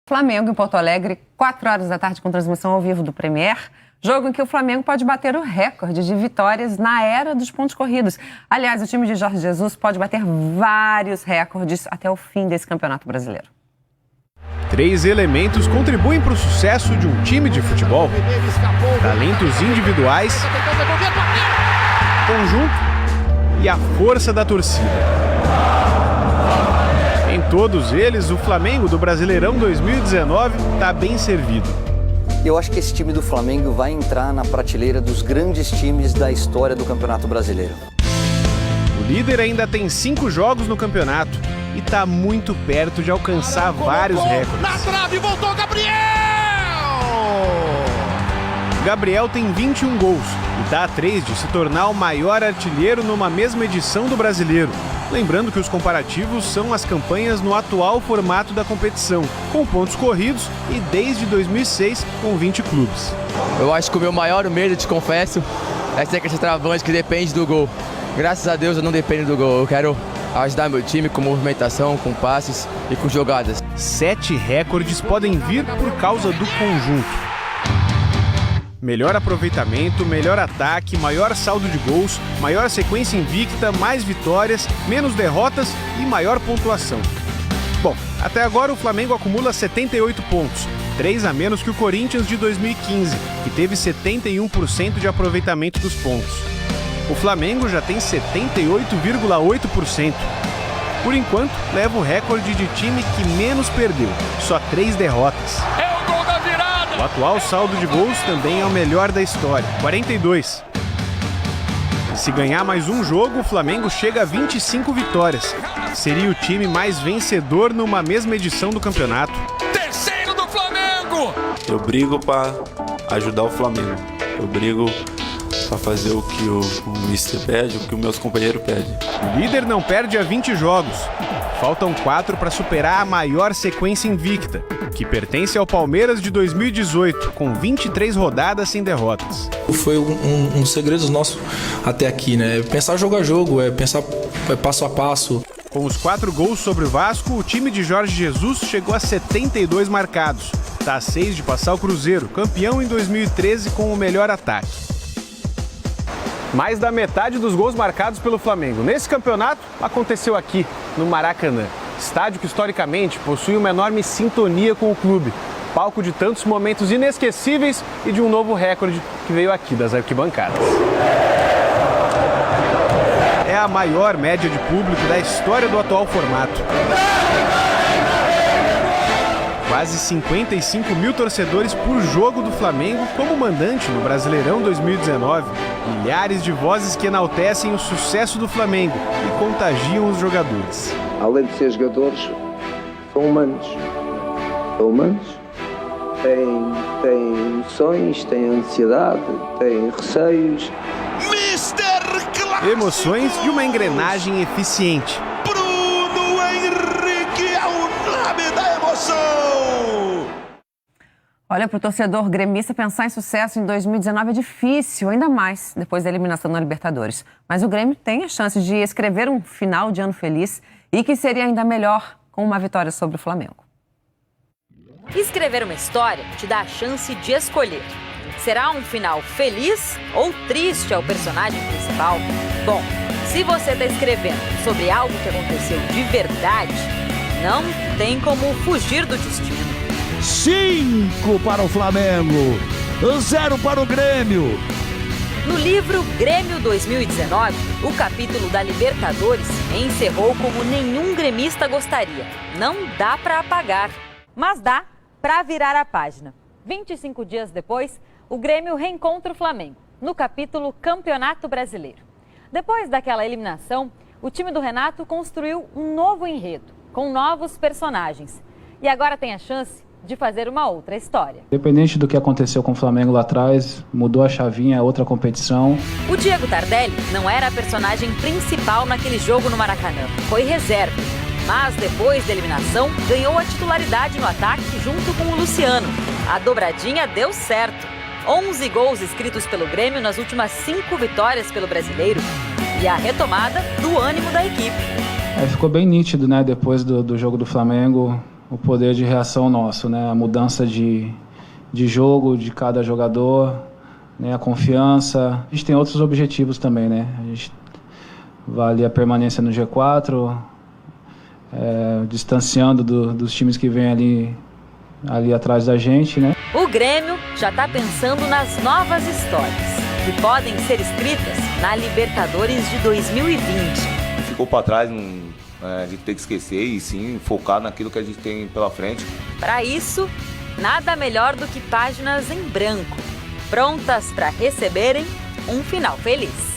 Flamengo em Porto Alegre, 4 horas da tarde com transmissão ao vivo do Premier. Jogo em que o Flamengo pode bater o recorde de vitórias na era dos pontos corridos. Aliás, o time de Jorge Jesus pode bater vários recordes até o fim desse Campeonato Brasileiro. 3 elementos contribuem para o sucesso de um time de futebol: talentos individuais, conjunto e a força da torcida. Em todos eles, o Flamengo do Brasileirão 2019 está bem servido. Eu acho que esse time do Flamengo vai entrar na prateleira dos grandes times da história do Campeonato Brasileiro. O líder ainda tem 5 jogos no campeonato e está muito perto de alcançar vários recordes. Na trave, voltou Gabriel! Gabriel tem 21 gols e está a 3 de se tornar o maior artilheiro numa mesma edição do Brasileiro. Lembrando que os comparativos são as campanhas no atual formato da competição, com pontos corridos e desde 2006 com 20 clubes. Eu acho que o meu maior medo, te confesso, é ser aquele centroavante que depende do gol. Graças a Deus eu não dependo do gol, eu quero ajudar meu time com movimentação, com passes e com jogadas. 7 recordes podem vir por causa do conjunto. Melhor aproveitamento, melhor ataque, maior saldo de gols, maior sequência invicta, mais vitórias, menos derrotas e maior pontuação. Bom, até agora o Flamengo acumula 78 pontos, 3 a menos que o Corinthians de 2015, que teve 71% de aproveitamento dos pontos. O Flamengo já tem 78,8%. Por enquanto, leva o recorde de time que menos perdeu, só 3 derrotas. O atual saldo de gols também é o melhor da história, 42. Se ganhar mais um jogo, o Flamengo chega a 25 vitórias. Seria o time mais vencedor numa mesma edição do campeonato. Terceiro do Flamengo! Eu brigo para ajudar o Flamengo. Eu brigo para fazer o que o Mister pede, o que os meus companheiros pedem. O líder não perde há 20 jogos. Faltam 4 para superar a maior sequência invicta, que pertence ao Palmeiras de 2018, com 23 rodadas sem derrotas. Foi um segredo nosso até aqui, né? Pensar jogo a jogo, pensar passo a passo. Com os 4 gols sobre o Vasco, o time de Jorge Jesus chegou a 72 marcados. Está a 6 de passar o Cruzeiro, campeão em 2013 com o melhor ataque. Mais da metade dos gols marcados pelo Flamengo nesse campeonato aconteceu aqui, no Maracanã. Estádio que historicamente possui uma enorme sintonia com o clube. Palco de tantos momentos inesquecíveis e de um novo recorde que veio aqui das arquibancadas. É a maior média de público da história do atual formato. Quase 55 mil torcedores por jogo do Flamengo como mandante no Brasileirão 2019. Milhares de vozes que enaltecem o sucesso do Flamengo e contagiam os jogadores. Além de ser jogadores, são humanos. São humanos. Têm emoções, têm ansiedade, têm receios. Emoções de uma engrenagem eficiente. Bruno Henrique é o nome da emoção! Olha, para o torcedor gremista pensar em sucesso em 2019 é difícil, ainda mais depois da eliminação na Libertadores. Mas o Grêmio tem a chance de escrever um final de ano feliz e que seria ainda melhor com uma vitória sobre o Flamengo. Escrever uma história te dá a chance de escolher. Será um final feliz ou triste ao personagem principal? Bom, se você está escrevendo sobre algo que aconteceu de verdade, não tem como fugir do destino. 5 para o Flamengo, 0 para o Grêmio. No livro Grêmio 2019, o capítulo da Libertadores encerrou como nenhum gremista gostaria. Não dá para apagar, mas dá para virar a página. 25 dias depois, o Grêmio reencontra o Flamengo, no capítulo Campeonato Brasileiro. Depois daquela eliminação, o time do Renato construiu um novo enredo, com novos personagens. E agora tem a chance de fazer uma outra história. Independente do que aconteceu com o Flamengo lá atrás, mudou a chavinha, outra competição. O Diego Tardelli não era a personagem principal naquele jogo no Maracanã, foi reserva. Mas depois da eliminação, ganhou a titularidade no ataque junto com o Luciano. A dobradinha deu certo. 11 gols escritos pelo Grêmio nas últimas 5 vitórias pelo Brasileiro. E a retomada do ânimo da equipe. Ficou bem nítido, né, depois do jogo do Flamengo. o poder de reação nosso, né? A mudança de jogo de cada jogador, né? A confiança. A gente tem outros objetivos também, né? A gente vale a permanência no G4, distanciando dos times que vêm ali atrás da gente, né? O Grêmio já está pensando nas novas histórias que podem ser escritas na Libertadores de 2020. Ficou para trás, a gente tem que esquecer e sim focar naquilo que a gente tem pela frente. Para isso, nada melhor do que páginas em branco, prontas para receberem um final feliz.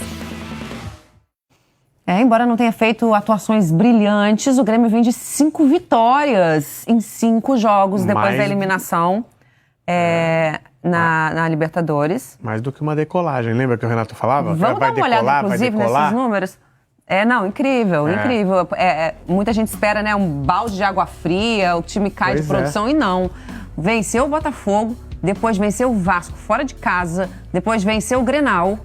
Embora não tenha feito atuações brilhantes, o Grêmio vem de 5 vitórias em 5 jogos depois da eliminação na Libertadores. Mais do que uma decolagem, lembra que o Renato falava? Vamos dar uma olhada, inclusive, nesses números? Incrível. Muita gente espera, né, um balde de água fria, o time cai de produção e não. Venceu o Botafogo, depois venceu o Vasco fora de casa, depois venceu o Grenal,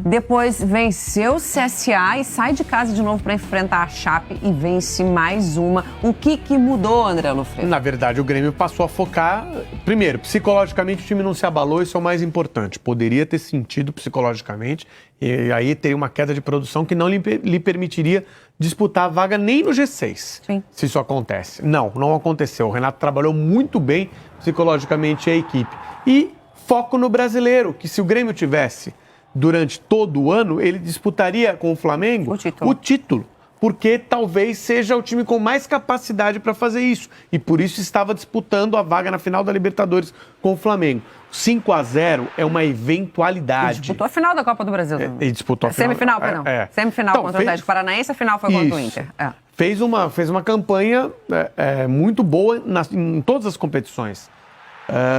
depois venceu o CSA e sai de casa de novo para enfrentar a Chape e vence mais uma. O que mudou, André Lofredo? Na verdade, o Grêmio passou a focar... Primeiro, psicologicamente o time não se abalou, isso é o mais importante. Poderia ter sentido psicologicamente e aí teria uma queda de produção que não lhe permitiria disputar a vaga nem no G6, se isso acontece. Não aconteceu. O Renato trabalhou muito bem psicologicamente a equipe. E foco no brasileiro, que se o Grêmio tivesse durante todo o ano, ele disputaria com o Flamengo o título. Porque talvez seja o time com mais capacidade para fazer isso. E por isso estava disputando a vaga na final da Libertadores com o Flamengo. 5-0 é uma eventualidade. Ele disputou a final da Copa do Brasil. Ele disputou a final. Semifinal, perdão. Semifinal então, contra o Atlético Paranaense, a final foi contra o Inter. Fez uma campanha muito boa em todas as competições.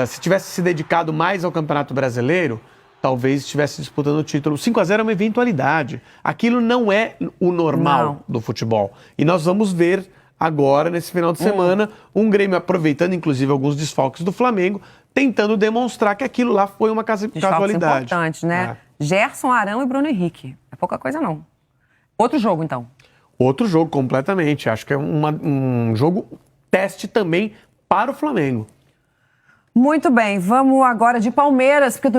Se tivesse se dedicado mais ao Campeonato Brasileiro, talvez estivesse disputando o título. 5-0 é uma eventualidade. Aquilo não é o normal do futebol. E nós vamos ver agora, nesse final de semana, um Grêmio aproveitando, inclusive, alguns desfalques do Flamengo, tentando demonstrar que aquilo lá foi uma casualidade. Importante, né? Gerson, Arão e Bruno Henrique. É pouca coisa, não. Outro jogo, então. Outro jogo, completamente. Acho que é um jogo teste também para o Flamengo. Muito bem. Vamos agora de Palmeiras, porque